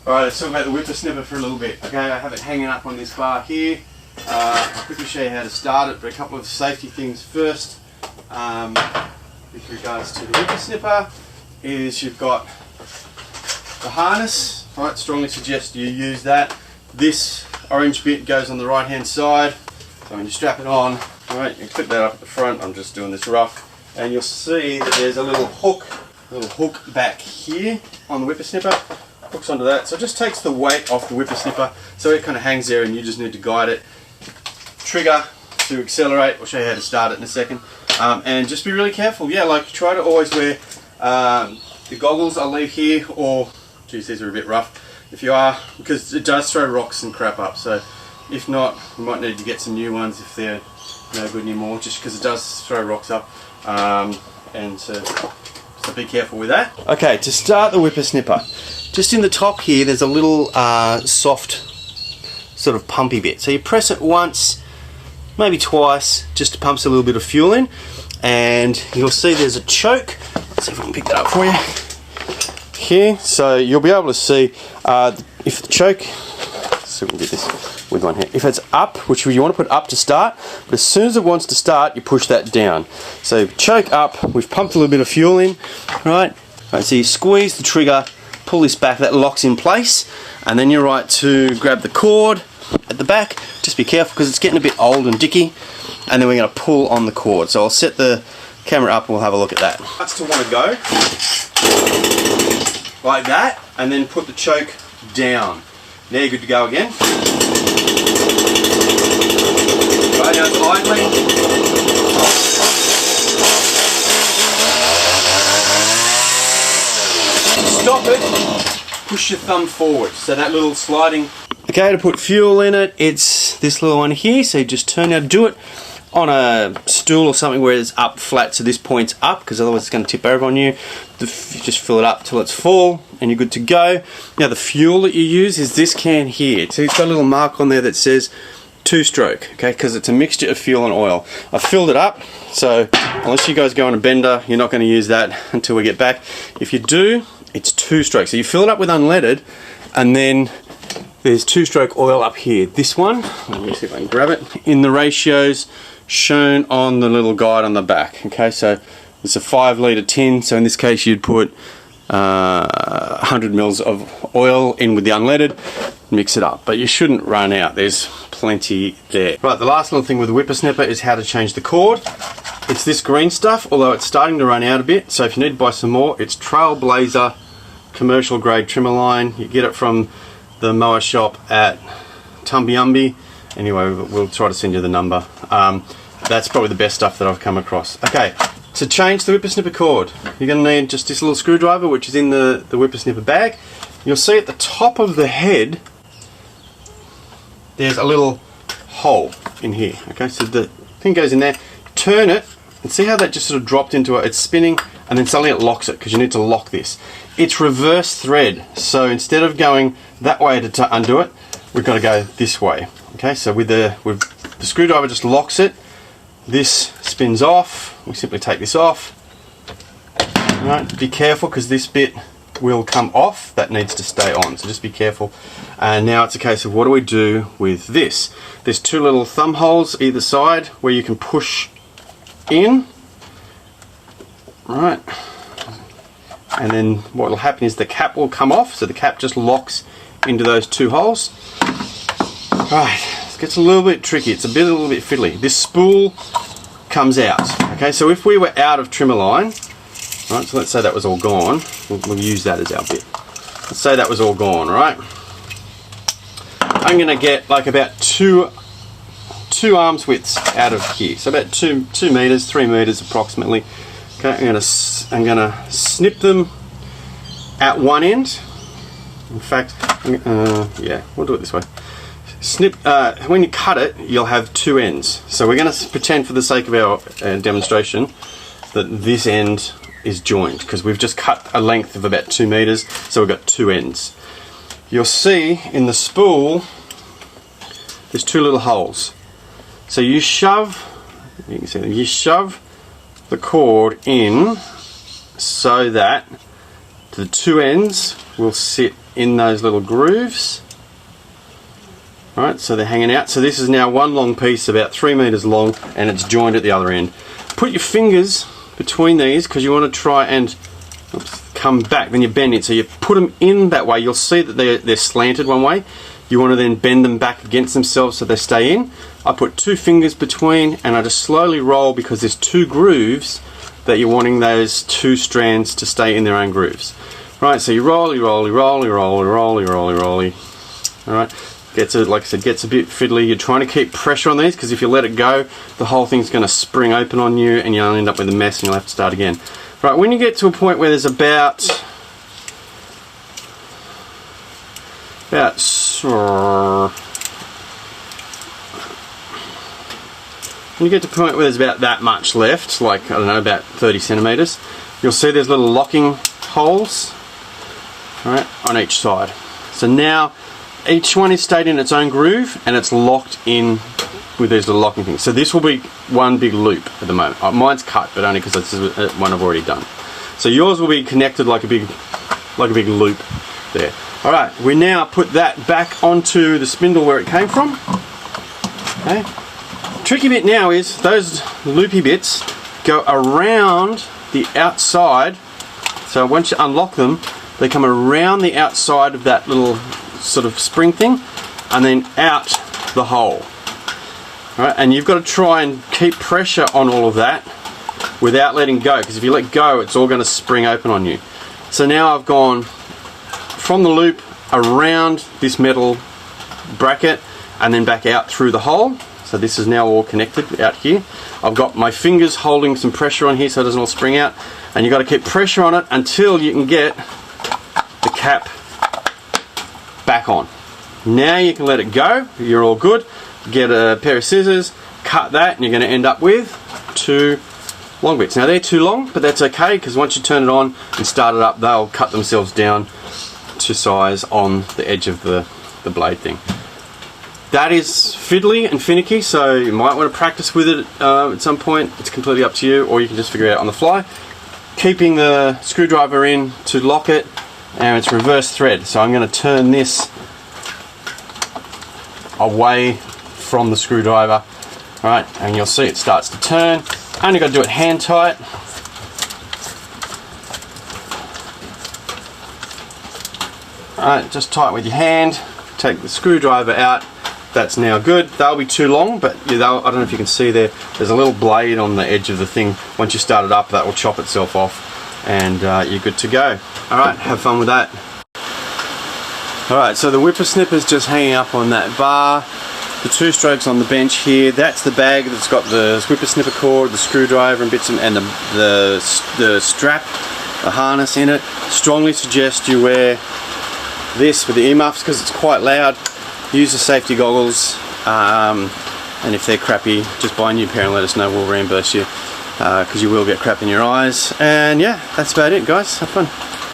Alright, let's talk about the whippersnapper for a little bit. Okay, I have it hanging up on this bar here. I'll quickly show you how to start it, but a couple of safety things first. With regards to the whippersnapper, is you've got the harness. Right, strongly suggest you use that. This orange bit goes on the right hand side. So when you strap it on, alright, you clip that up at the front. I'm just doing this rough. And you'll see that there's a little hook back here on the whippersnapper. Hooks onto that, so it just takes the weight off the whippersnapper, so it kind of hangs there and you just need to guide it. Trigger to accelerate. I'll show you how to start it in a second. And just be really careful. Yeah, like try to always wear the goggles I'll leave here, or geez, these are a bit rough if you are, because it does throw rocks and crap up. So if not, you might need to get some new ones if they're no good anymore, just because it does throw rocks up. So be careful with that. Okay, to start the whippersnapper, just in the top here there's a little soft sort of pumpy bit. So you press it once, maybe twice, just to pump a little bit of fuel in, and you'll see there's a choke. Let's see if I can pick that up for you. Here, so you'll be able to see if the choke, let's see if we can get this with one here. If it's up, which you want to put up to start, but as soon as it wants to start, you push that down. So choke up, we've pumped a little bit of fuel in, right? So you squeeze the trigger, pull this back, that locks in place, and then you're right to grab the cord at the back. Just be careful because it's getting a bit old and dicky, and then we're going to pull on the cord. So I'll set the camera up and we'll have a look at that. That's to want to go like that, and then put the choke down. Now you're good to go again. Right, now it's idling. Stop it, push your thumb forward, so that little sliding. Okay, to put fuel in it, it's this little one here, so you just turn out, do it on a stool or something where it's up flat, so this point's up, because otherwise it's going to tip over on you. Just fill it up till it's full and you're good to go. Now the fuel that you use is this can here, so it's got a little mark on there that says 2-stroke, okay, because it's a mixture of fuel and oil. I filled it up, so unless you guys go on a bender, you're not going to use that until we get back. If you do, it's 2-stroke. So you fill it up with unleaded, and then there's 2-stroke oil up here. This one, let me see if I can grab it, in the ratios shown on the little guide on the back. Okay, so it's a 5-litre tin, so in this case you'd put 100 mils of oil in with the unleaded, mix it up, but you shouldn't run out, there's plenty there. Right, the last little thing with the whippersnapper is how to change the cord. It's this green stuff, although it's starting to run out a bit, so if you need to buy some more, it's Trailblazer commercial grade trimmer line. You get it from the mower shop at Tumbyumby. Anyway, we'll try to send you the number. That's probably the best stuff that I've come across. Okay, to change the whippersnapper cord, you're going to need just this little screwdriver, which is in the whippersnapper bag. You'll see at the top of the head there's a little hole in here. Okay, so the thing goes in there, turn it, and see how that just sort of dropped into it, it's spinning, and then suddenly it locks it, because you need to lock this. It's reverse thread, so instead of going that way to undo it, we've got to go this way. Okay, so with the screwdriver just locks it, this spins off, we simply take this off. Alright, be careful because this bit will come off, that needs to stay on, so just be careful. And now it's a case of what do we do with this. There's 2 little thumb holes either side where you can push in, right, and then what will happen is the cap will come off, so the cap just locks into those 2 holes. Right, it gets a little bit tricky, it's a little bit fiddly. This spool comes out, okay, so if we were out of trimmer line, right, so let's say that was all gone, we'll use that as our bit. Let's say that was all gone, right? I'm going to get like about two arms widths out of here, so about 2 meters, 3 meters approximately. Okay, I'm going to snip them at one end. In fact, yeah, we'll do it this way. Snip. When you cut it, you'll have 2 ends. So we're going to pretend, for the sake of our demonstration, that this end is joined, because we've just cut a length of about 2 meters, so we've got 2 ends. You'll see in the spool there's 2 little holes. So you shove, you can see them, you shove the cord in so that the 2 ends will sit in those little grooves. Right, so they're hanging out. So this is now one long piece, about 3 meters long, and it's joined at the other end. Put your fingers between these because you want to try and come back. Then you bend it. So you put them in that way. You'll see that they're slanted one way. You want to then bend them back against themselves so they stay in. I put 2 fingers between, and I just slowly roll because there's 2 grooves that you're wanting those 2 strands to stay in their own grooves. Right, so you roll, you roll, you roll, you roll, you roll, you roll, you roll. All right. Like I said, gets a bit fiddly. You're trying to keep pressure on these because if you let it go, the whole thing's going to spring open on you and you'll end up with a mess and you'll have to start again. Right, when you get to a point where there's about when you get to a point where there's about that much left, like, I don't know, about 30 centimeters, you'll see there's little locking holes, right, on each side. So now each one is stayed in its own groove and it's locked in with these little locking things. So this will be one big loop at the moment. Mine's cut, but only because this is one I've already done. So yours will be connected like a big loop there. All right, we now put that back onto the spindle where it came from. Okay. Tricky bit now is those loopy bits go around the outside. So once you unlock them, they come around the outside of that little sort of spring thing and then out the hole. All right, and you've got to try and keep pressure on all of that without letting go, because if you let go it's all going to spring open on you. So now I've gone from the loop around this metal bracket and then back out through the hole. So this is now all connected out here. I've got my fingers holding some pressure on here so it doesn't all spring out, and you've got to keep pressure on it until you can get the cap back on. Now you can let it go, you're all good. Get a pair of scissors, cut that, and you're going to end up with 2 long bits. Now they're too long, but that's okay because once you turn it on and start it up, they'll cut themselves down to size on the edge of the blade thing. That is fiddly and finicky, so you might want to practice with it at some point. It's completely up to you, or you can just figure it out on the fly. Keeping the screwdriver in to lock it, and it's reverse thread. So I'm going to turn this away from the screwdriver, right, and you'll see it starts to turn. Only got to do it hand tight. Alright, just tighten with your hand, take the screwdriver out. That's now good. They'll be too long, but I don't know if you can see there's a little blade on the edge of the thing. Once you start it up, that will chop itself off and you're good to go. Alright, have fun with that. Alright, so the whipper snipper's just hanging up on that bar. The 2 strokes on the bench here, that's the bag that's got the whipper snipper cord, the screwdriver and bits and the strap, the harness in it. Strongly suggest you wear this with the earmuffs because it's quite loud. Use the safety goggles, and if they're crappy, just buy a new pair and let us know, we'll reimburse you because you will get crap in your eyes. And yeah, that's about it guys, have fun.